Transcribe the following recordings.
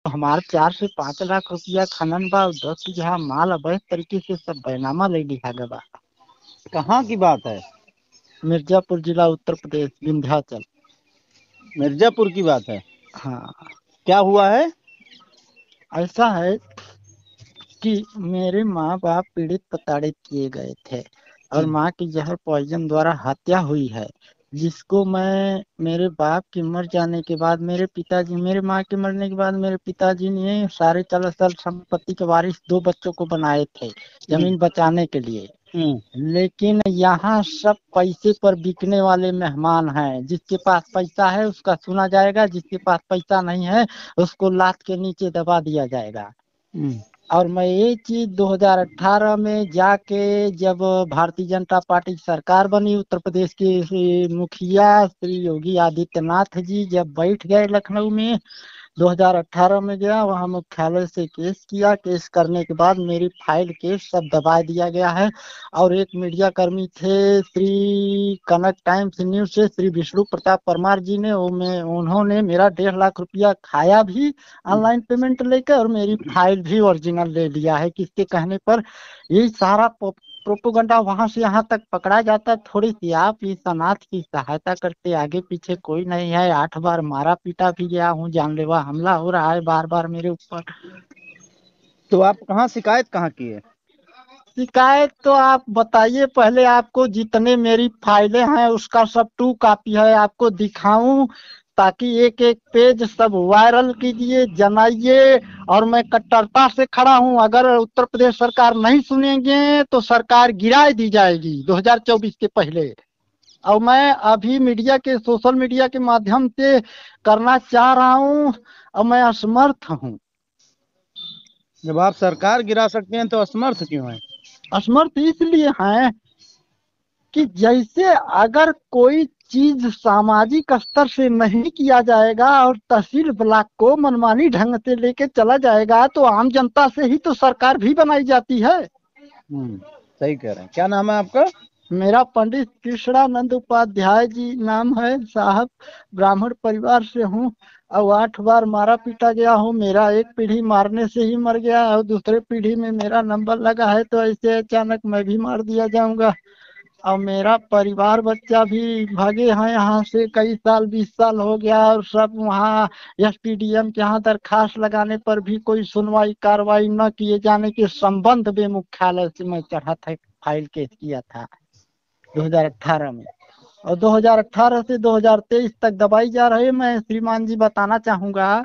हमारे 4 से 5 लाख रुपया खनन बा और 10 बीघा माल अवैध तरीके से सब बैनामा ले लिखा गया बा। कहाँ की बात है? मिर्जापुर जिला उत्तर प्रदेश विंध्याचल। मिर्जापुर की बात है। हाँ। क्या हुआ है? ऐसा है कि मेरे माँ बाप पीड़ित प्रताड़ित किए गए थे और माँ की जहर पॉइजन द्वारा हत्या हुई है, जिसको मैं मेरे बाप के मर जाने के बाद मेरे माँ के मरने के बाद मेरे पिताजी ने सारे चल संपत्ति के वारिस 2 बच्चों को बनाए थे जमीन बचाने के लिए। लेकिन यहाँ सब पैसे पर बिकने वाले मेहमान हैं। जिसके पास पैसा है उसका सुना जाएगा, जिसके पास पैसा नहीं है उसको लात के नीचे दबा दिया जाएगा। और मैं ये चीज 2018 में जाके जब भारतीय जनता पार्टी की सरकार बनी, उत्तर प्रदेश के मुखिया श्री योगी आदित्यनाथ जी जब बैठ गए लखनऊ में, 2018 में गया वहां मुख्यालय से केस किया। केस करने के बाद मेरी फाइल केस सब दबा दिया गया है। और एक मीडिया कर्मी थे श्री कनक टाइम्स न्यूज से श्री विष्णु प्रताप परमार जी ने उन्होंने मेरा 1.5 लाख रुपया खाया भी ऑनलाइन पेमेंट लेकर और मेरी फाइल भी ओरिजिनल ले लिया है। किसके कहने पर? ये सारा प्रोपोगंडा वहां से यहाँ तक पकड़ा जाता। थोड़ी सी आप इस अनाथ की सहायता करते, आगे पीछे कोई नहीं है। 8 बार मारा पीटा भी गया हूँ, जानलेवा हमला हो रहा है बार बार मेरे ऊपर। तो आप शिकायत कहाँ की है? शिकायत तो आप बताइए पहले। आपको जितने मेरी फाइलें हैं उसका सब 2 कॉपी है, आपको दिखाऊं ताकि एक एक पेज सब वायरल कीजिए, जनाइए। और मैं कट्टरता से खड़ा हूं। अगर उत्तर प्रदेश सरकार नहीं सुनेंगे तो सरकार गिरा दी जाएगी 2024 के पहले। और मैं अभी सोशल मीडिया के माध्यम से करना चाह रहा हूं और मैं असमर्थ हूं। जब आप सरकार गिरा सकते हैं तो असमर्थ क्यों हैं? असमर्थ इसलिए हैं कि जैसे अगर कोई चीज सामाजिक स्तर से नहीं किया जाएगा और तहसील ब्लॉक को मनमानी ढंग से लेके चला जाएगा तो आम जनता से ही तो सरकार भी बनाई जाती है। सही कह रहे हैं। क्या नाम है आपका? मेरा पंडित कृष्णानंद उपाध्याय जी नाम है साहब। ब्राह्मण परिवार से हूँ और 8 बार मारा पीटा गया हूँ। मेरा एक पीढ़ी मारने से ही मर गया और दूसरे पीढ़ी में मेरा नंबर लगा है, तो ऐसे अचानक मैं भी मार दिया जाऊंगा। और मेरा परिवार बच्चा भी भागे हैं यहाँ से, कई साल 20 साल हो गया। और सब वहाँ एसपीडीएम के यहाँ दरखास्त लगाने पर भी कोई सुनवाई कार्रवाई न किए जाने के संबंध में मुख्यालय से मैं चढ़ा था, फाइल केस किया था 2018 में। और 2018 से 2023 तक दबाई जा रही है। मैं श्रीमान जी बताना चाहूंगा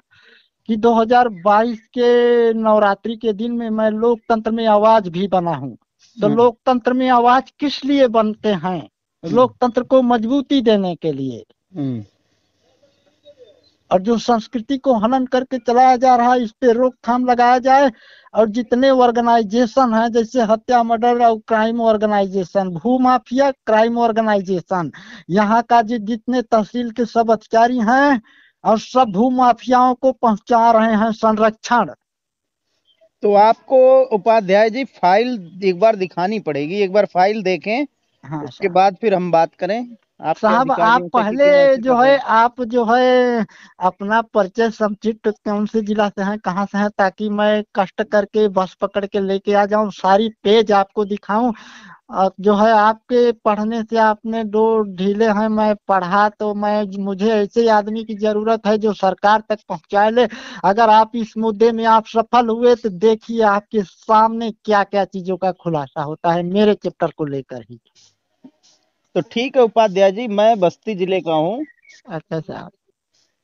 कि 2022 के नवरात्रि के दिन में मैं लोकतंत्र में आवाज भी बना हूँ। तो लोकतंत्र में आवाज किस लिए बनते हैं? लोकतंत्र को मजबूती देने के लिए। और जो संस्कृति को हनन करके चलाया जा रहा है इस पे रोकथाम लगाया जाए। और जितने ऑर्गेनाइजेशन हैं जैसे हत्या मर्डर और क्राइम ऑर्गेनाइजेशन, भू माफिया क्राइम ऑर्गेनाइजेशन, यहाँ का जितने तहसील के सब अधिकारी हैं और सब भू माफियाओं को पहुंचा रहे हैं संरक्षण। तो आपको उपाध्याय जी फाइल एक बार दिखानी पड़ेगी। एक बार फाइल देखें, हाँ उसके बाद फिर हम बात करें आपके साहब, आप अधिकारियों से कि पहले क्यों ऐसे कर रहे हैं। आप जो है अपना परिचय संक्षिप्त कौन से जिला से हैं, कहाँ से हैं, ताकि मैं कष्ट करके बस पकड़ के लेके आ जाऊं, सारी पेज आपको दिखाऊं। और जो है आपके पढ़ने से आपने 2 ढीले हैं, मैं पढ़ा तो मुझे ऐसे आदमी की जरूरत है जो सरकार तक पहुंचा ले। अगर आप इस मुद्दे में आप सफल हुए तो देखिए आपके सामने क्या क्या चीजों का खुलासा होता है मेरे चैप्टर को लेकर ही। तो ठीक है उपाध्याय जी, मैं बस्ती जिले का हूँ। अच्छा साहब,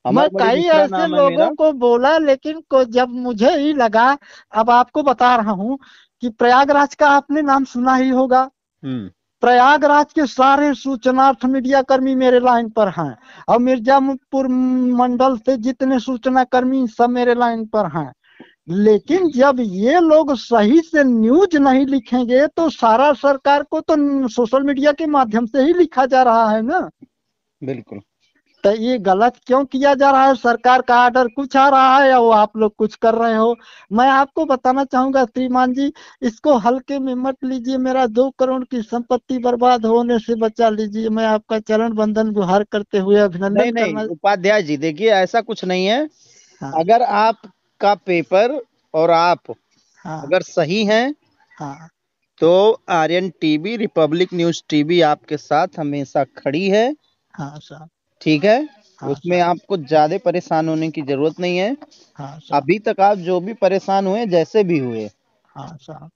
मैं अमरबड़ी कई मिश्रा ऐसे नाम है लोगों मेरा। को बोला लेकिन जब मुझे ही लगा, अब आपको बता रहा हूँ कि प्रयागराज का आपने नाम सुना ही होगा। प्रयागराज के सारे सूचनार्थ मीडिया कर्मी मेरे लाइन पर हैं और मिर्जापुर मंडल से जितने सूचना कर्मी सब मेरे लाइन पर हैं। लेकिन जब ये लोग सही से न्यूज नहीं लिखेंगे तो सारा सरकार को तो सोशल मीडिया के माध्यम से ही लिखा जा रहा है ना। बिल्कुल। तो ये गलत क्यों किया जा रहा है? सरकार का आर्डर कुछ आ रहा है और आप लोग कुछ कर रहे हो। मैं आपको बताना चाहूंगा श्रीमान जी, इसको हल्के में मत लीजिए। मेरा 2 करोड़ की संपत्ति बर्बाद होने से बचा लीजिए। मैं आपका चरण बंदन गुहार करते हुए अभिनंदन नहीं नहीं करना। उपाध्याय जी, देखिए ऐसा कुछ नहीं है। हाँ अगर आप आपका पेपर और आप हाँ अगर सही हैं हाँ तो Aryan TV, Republic News TV आपके साथ हमेशा खड़ी है। हाँ साहब। ठीक है, हाँ उसमें साहब। आपको ज्यादा परेशान होने की जरूरत नहीं है। हाँ साहब। अभी तक आप जो भी परेशान हुए, जैसे भी हुए, हाँ साहब।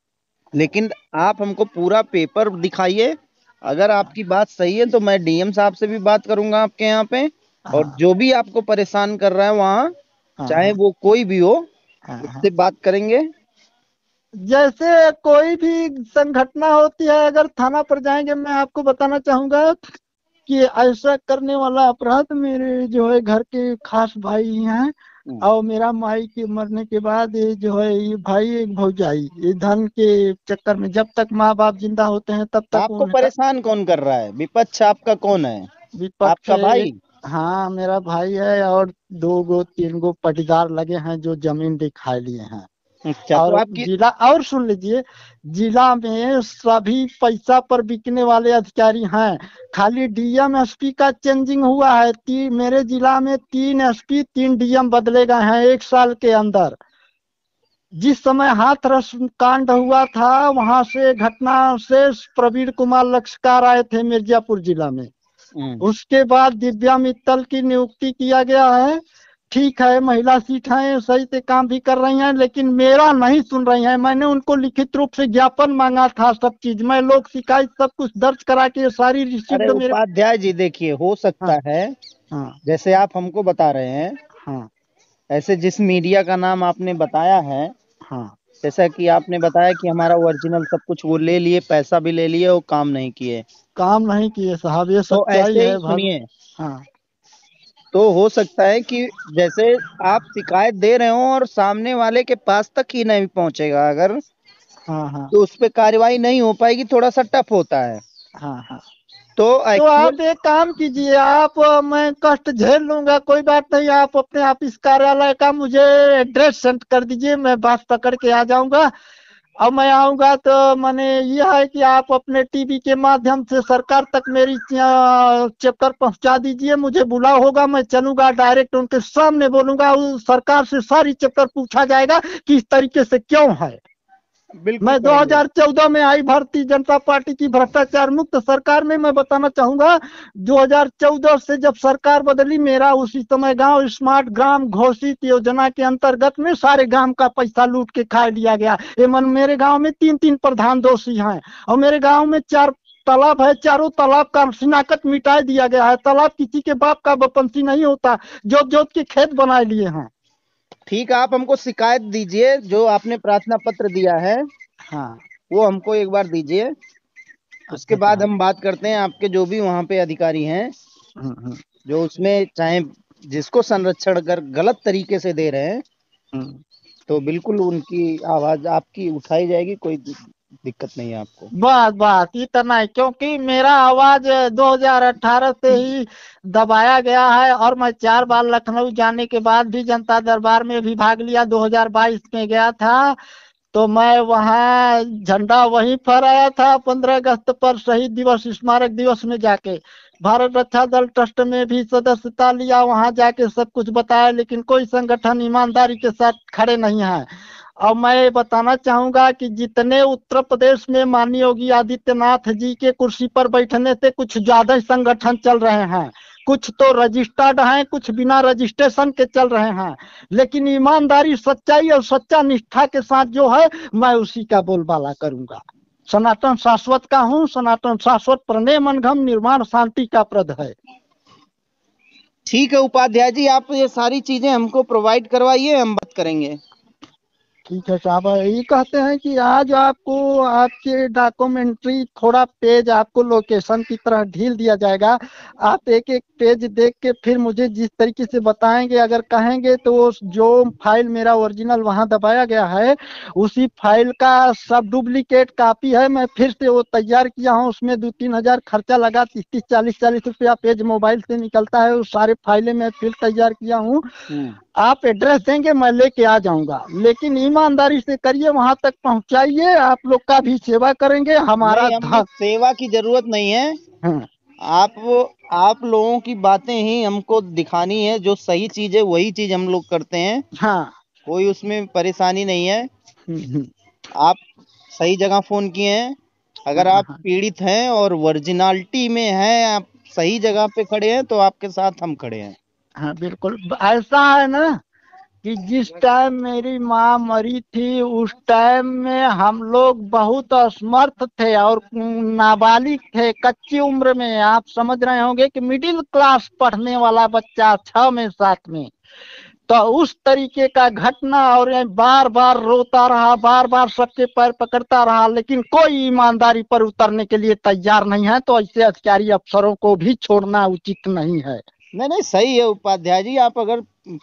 लेकिन आप हमको पूरा पेपर दिखाइए। अगर आपकी बात सही है तो मैं डीएम साहब से भी बात करूंगा आपके यहाँ पे, और हाँ जो भी आपको परेशान कर रहा है वहाँ, हाँ चाहे हाँ वो कोई भी हो, हाँ हाँ। उससे बात करेंगे। जैसे कोई भी संघटना होती है, अगर थाना पर जाएंगे, मैं आपको बताना चाहूंगा कि ऐसा करने वाला अपराध मेरे जो है घर के खास भाई ही हैं। और मेरा माई के मरने के बाद ये जो है ये भाई एक भौजाई, ये धन के चक्कर में जब तक माँ बाप जिंदा होते हैं तब तक आपको उनका परेशान कौन कर रहा है? विपक्ष आपका कौन है? विपक्ष आपका भाई? हाँ मेरा भाई है, और 2 3 पटीदार लगे हैं जो जमीन दिखा लिए हैं। अच्छा, तो और आपकी जिला, और सुन लीजिए, जिला में सभी पैसा पर बिकने वाले अधिकारी हैं। खाली डीएम एसपी का चेंजिंग हुआ है। मेरे जिला में 3 एसपी 3 डीएम बदले गए हैं 1 साल के अंदर। जिस समय हाथरस कांड हुआ था, वहां से घटना से प्रवीण कुमार लक्ष्यकार आए थे मिर्जापुर जिला में। उसके बाद दिव्या मित्तल की नियुक्ति किया गया है। ठीक है, महिला सीट है, सही से काम भी कर रही हैं, लेकिन मेरा नहीं सुन रही हैं। मैंने उनको लिखित रूप से ज्ञापन मांगा था, सब चीज मैं लोक शिकायत सब कुछ दर्ज करा के सारी अरे रिसिप्ट मेरे। उपाध्याय जी, देखिए, हो हाँ सकता है हाँ जैसे आप हमको बता रहे हैं, हाँ ऐसे जिस मीडिया का नाम आपने बताया है, हाँ। जैसा कि आपने बताया कि हमारा ओरिजिनल सब कुछ वो ले लिए, पैसा भी ले लिए और काम नहीं किए, काम नहीं किए साहब, ये तो सच्चाई ऐसे है ही सुनिए, हाँ तो हो सकता है कि जैसे आप शिकायत दे रहे हो और सामने वाले के पास तक ही नहीं पहुंचेगा, अगर हाँ हाँ तो उस पर कार्रवाई नहीं हो पाएगी, थोड़ा सा टफ होता है। हाँ हाँ। तो तो एक्चुअल आप एक काम कीजिए, आप मैं कष्ट झेल लूंगा, कोई बात नहीं। आप अपने ऑफिस कार्यालय का मुझे एड्रेस सेंड कर दीजिए, मैं बस पकड़ के आ जाऊंगा। अब मैं आऊंगा तो मैंने ये है कि आप अपने टीवी के माध्यम से सरकार तक मेरी चैप्टर पहुंचा दीजिए। मुझे बुला होगा, मैं चलूंगा डायरेक्ट उनके सामने बोलूंगा, उस सरकार से सारी चैप्टर पूछा जाएगा कि इस तरीके से क्यों है। बिल्कुल मैं करेंगे। 2014 में आई भारतीय जनता पार्टी की भ्रष्टाचार मुक्त सरकार में। मैं बताना चाहूंगा 2014 से जब सरकार बदली, मेरा उसी समय गांव स्मार्ट ग्राम घोषित योजना के अंतर्गत में सारे गांव का पैसा लूट के खा लिया गया। एमन मेरे गांव में 3 3 प्रधान दोषी हैं, और मेरे गांव में 4 तालाब है, चारों तालाब का शिनाख्त मिटा दिया गया है। तालाब किसी के बाप का बपंसी नहीं होता, जोत जोत के खेत बना लिए हैं। ठीक है, आप हमको शिकायत दीजिए, जो आपने प्रार्थना पत्र दिया है हाँ। वो हमको एक बार दीजिए। उसके अच्छा बाद साहब। हम बात करते हैं आपके जो भी वहाँ पे अधिकारी हैं, हम्म। जो उसमें चाहे जिसको संरक्षण अगर गलत तरीके से दे रहे हैं, हम्म। तो बिल्कुल उनकी आवाज आपकी उठाई जाएगी, कोई दिक्कत नहीं है आपको। बस बस इतना ही, क्योंकि मेरा आवाज 2018 से ही दबाया गया है, और मैं 4 बार लखनऊ जाने के बाद भी जनता दरबार में भी भाग लिया। 2022 में गया था तो मैं वहाँ झंडा वहीं फहराया था 15 अगस्त पर, शहीद दिवस स्मारक दिवस में जाके। भारत रक्षा दल ट्रस्ट में भी सदस्यता लिया, वहां जाके सब कुछ बताया, लेकिन कोई संगठन ईमानदारी के साथ खड़े नहीं है। और मैं बताना चाहूंगा कि जितने उत्तर प्रदेश में माननीय योगी आदित्यनाथ जी के कुर्सी पर बैठने से कुछ ज्यादा ही संगठन चल रहे हैं। कुछ तो रजिस्टर्ड हैं, कुछ बिना रजिस्ट्रेशन के चल रहे हैं, लेकिन ईमानदारी सच्चाई और सच्चा निष्ठा के साथ जो है, मैं उसी का बोलबाला करूंगा। सनातन शाश्वत का हूँ, सनातन शाश्वत प्रणय मनगम निर्माण शांति का प्रद है। ठीक है उपाध्याय जी, आप ये सारी चीजें हमको प्रोवाइड करवाइए, हम बात करेंगे। ठीक है साहब, ये कहते हैं कि आज आपको आपके डॉक्यूमेंट्री थोड़ा पेज आपको लोकेशन की तरह ढील दिया जाएगा। आप एक एक पेज देख के फिर मुझे जिस तरीके से बताएंगे, अगर कहेंगे तो जो फाइल मेरा ओरिजिनल वहां दबाया गया है, उसी फाइल का सब डुप्लीकेट कॉपी है, मैं फिर से वो तैयार किया हूँ। उसमें 2 3 हजार खर्चा लगा, 30 40 40 रुपया पेज मोबाइल से निकलता है। वो सारे फाइलें मैं फिर तैयार किया हूँ। आप एड्रेस देंगे, मैं लेके आ जाऊंगा, लेकिन ईमानदारी से करिए, वहां तक पहुंचाइए। आप लोग का भी सेवा करेंगे, हमारा नहीं, हमें धर्म। सेवा की जरूरत नहीं है। हाँ आप आप लोगों की बातें ही हमको दिखानी है, जो सही चीज है वही चीज हम लोग करते हैं। हाँ कोई उसमें परेशानी नहीं है। हम्म। आप सही जगह फोन किए हैं। अगर हाँ आप हाँ पीड़ित हैं और ओरिजिनलिटी में हैं, आप सही जगह पे खड़े हैं, तो आपके साथ हम खड़े हैं। हाँ बिल्कुल। ऐसा है ना कि जिस टाइम मेरी माँ मरी थी उस टाइम में हम लोग बहुत असमर्थ थे और नाबालिग थे, कच्ची उम्र में। आप समझ रहे होंगे कि मिडिल क्लास पढ़ने वाला बच्चा 6 में 7 में। तो उस तरीके का घटना, और ये बार बार रोता रहा, बार बार सबके पैर पकड़ता रहा, लेकिन कोई ईमानदारी पर उतरने के लिए तैयार नहीं है। तो ऐसे अधिकारी अफसरों को भी छोड़ना उचित नहीं है। नहीं नहीं, सही है उपाध्याय जी। आप अगर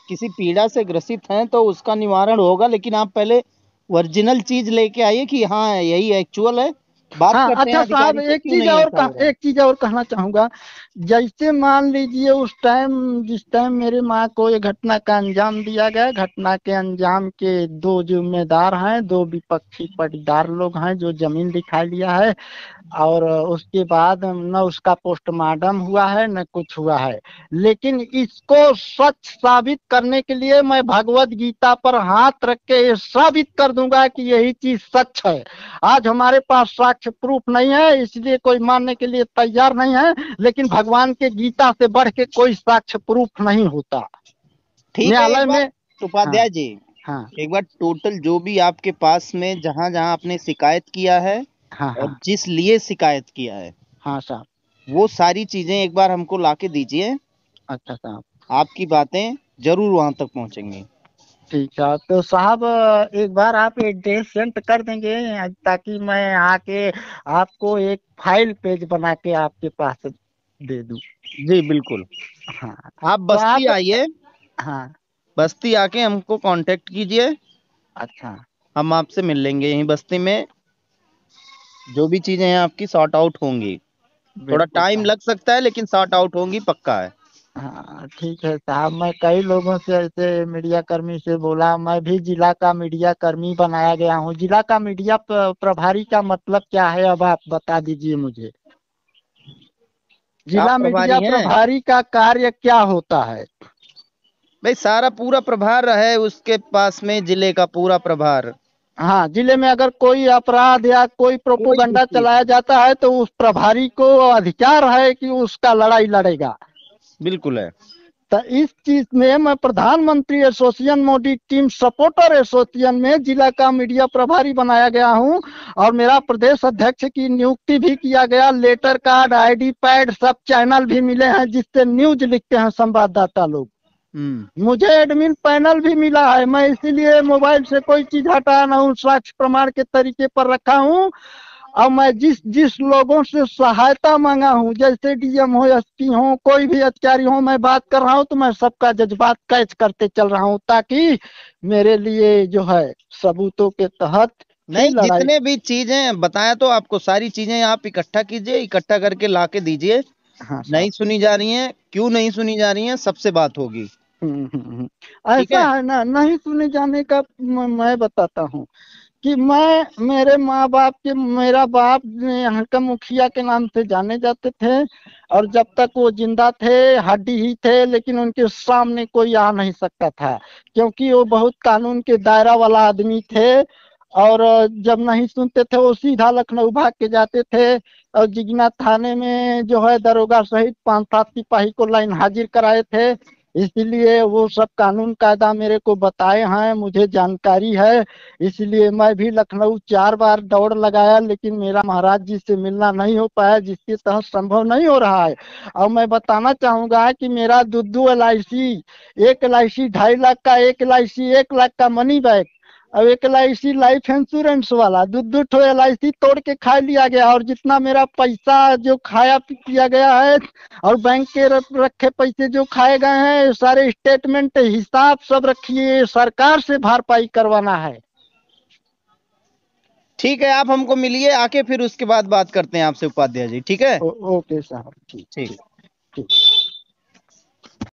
किसी पीड़ा से ग्रसित हैं तो उसका निवारण होगा, लेकिन आप पहले ओरिजिनल चीज लेके आइए कि हाँ यही एक्चुअल है। बात हाँ करते हैं अच्छा साहब, अधिकारी से, क्यों नहीं ऐसा हो रहा है। एक चीज और कहना चाहूंगा। जैसे मान लीजिए उस टाइम, जिस टाइम मेरे माँ को ये घटना का अंजाम दिया गया, घटना के अंजाम के दो जिम्मेदार हैं, दो विपक्षी पटीदार लोग हैं जो जमीन दिखा लिया है। और उसके बाद न उसका पोस्टमार्टम हुआ है न कुछ हुआ है। लेकिन इसको सच साबित करने के लिए मैं भगवत गीता पर हाथ रख के ये साबित कर दूंगा कि यही चीज सच है। आज हमारे पास साक्ष्य प्रूफ नहीं है, इसलिए कोई मानने के लिए तैयार नहीं है। लेकिन भगवान के गीता से बढ़ के कोई साक्ष्य प्रूफ नहीं होता ठीक है, एक न्यायालय बार में। हाँ उपाध्याय जी, हाँ एक बार टोटल जो भी आपके पास में जहां जहां आपने शिकायत किया है हाँ और हाँ जिस लिए शिकायत किया है, हाँ साहब। वो सारी चीजें एक बार हमको लाके दीजिए। अच्छा साहब। आपकी बातें जरूर वहां तक पहुंचेंगी। ठीक है तो साहब, एक बार आप एड्रेस सेंड कर देंगे ताकि मैं आके आपको एक फाइल पेज बना के आपके पास दे दूं। जी बिल्कुल। हाँ आप तो बस्ती आप। आइए, हाँ। बस्ती आके हमको कांटेक्ट कीजिए। अच्छा। हम आपसे मिल लेंगे यहीं बस्ती में। जो भी चीजें हैं आपकी सॉर्ट आउट होंगी। थोड़ा बिल्कुल टाइम साहब। लग सकता है, लेकिन सॉर्ट आउट होंगी, पक्का है। हाँ ठीक है साहब, मैं कई लोगों से ऐसे मीडिया कर्मी से बोला, मैं भी जिला का मीडिया कर्मी बनाया गया हूँ। जिला का मीडिया प्रभारी का मतलब क्या है, अब आप बता दीजिए मुझे। आप जिला मीडिया प्रभारी हैं? प्रभारी का कार्य क्या होता है? भाई सारा पूरा प्रभार है उसके पास में, जिले का पूरा प्रभार। हाँ, जिले में अगर कोई अपराध या कोई कोई भी प्रोपोगंडा चीज, चलाया जाता है तो उस प्रभारी को अधिकार है कि उसका लड़ाई लड़ेगा। बिल्कुल है। तो इस चीज में मैं प्रधानमंत्री association Modi team supporter association में जिला का मीडिया प्रभारी बनाया गया हूँ। और मेरा प्रदेश अध्यक्ष की नियुक्ति भी किया गया। लेटर कार्ड, आईडी पैड, सब चैनल भी मिले हैं जिससे न्यूज लिखते हैं संवाददाता लोग। हम्म। मुझे एडमिन पैनल भी मिला है। मैं इसीलिए मोबाइल से कोई चीज हटा ना हूँ, साक्ष्य प्रमाण के तरीके पर रखा हूँ। और मैं जिस जिस लोगों से सहायता मांगा हूँ, जैसे डीएम हो, एसपी हो, कोई भी अधिकारी हो, मैं बात कर रहा हूँ तो मैं सबका जज्बात कैच करते चल रहा हूँ ताकि मेरे लिए जो है सबूतों के तहत ही नहीं, लड़ाई। जितने भी चीजें बताया तो आपको, सारी चीजें आप इकट्ठा कीजिए, इकट्ठा करके लाके दीजिए। हाँ नहीं साहब। सुनी जा रही हैं, क्यों नहीं सुनी जा रही हैं, सबसे बात होगी। ठीक ऐसा है। है ना, नहीं सुने जाने का मैं बताता हूँ कि मैं, मेरे माँ बाप के, मेरा बाप यहाँ का मुखिया के नाम से जाने जाते थे। और जब तक वो जिंदा थे हड्डी ही थे, लेकिन उनके सामने कोई आ नहीं सकता था क्योंकि वो बहुत कानून के दायरा वाला आदमी थे। और जब नहीं सुनते थे वो सीधा लखनऊ भाग के जाते थे। और जिगना थाने में जो है दरोगा सहित 5-7 सिपाही को लाइन हाजिर कराए थे। इसीलिए वो सब कानून कायदा मेरे को बताए हैं, मुझे जानकारी है। इसलिए मैं भी लखनऊ 4 बार दौड़ लगाया, लेकिन मेरा महाराज जी से मिलना नहीं हो पाया, जिसके तहत संभव नहीं हो रहा है। और मैं बताना चाहूंगा कि मेरा दो LIC, एक LIC 2.5 लाख का, एक LIC 1 लाख का मनी बैग, और एक LIC लाइफ इंश्योरेंस वाला, दो ठो LIC तोड़ के खा लिया गया। और जितना मेरा पैसा जो खाया पिया गया है और बैंक के रखे पैसे जो खाए गए हैं, सारे स्टेटमेंट हिसाब सब रखिए, सरकार से भरपाई करवाना है। ठीक है, आप हमको मिलिए आके, फिर उसके बाद बात करते हैं आपसे उपाध्याय जी। ठीक है। ओके साहब, ठीक ठीक। ठीक ठीक।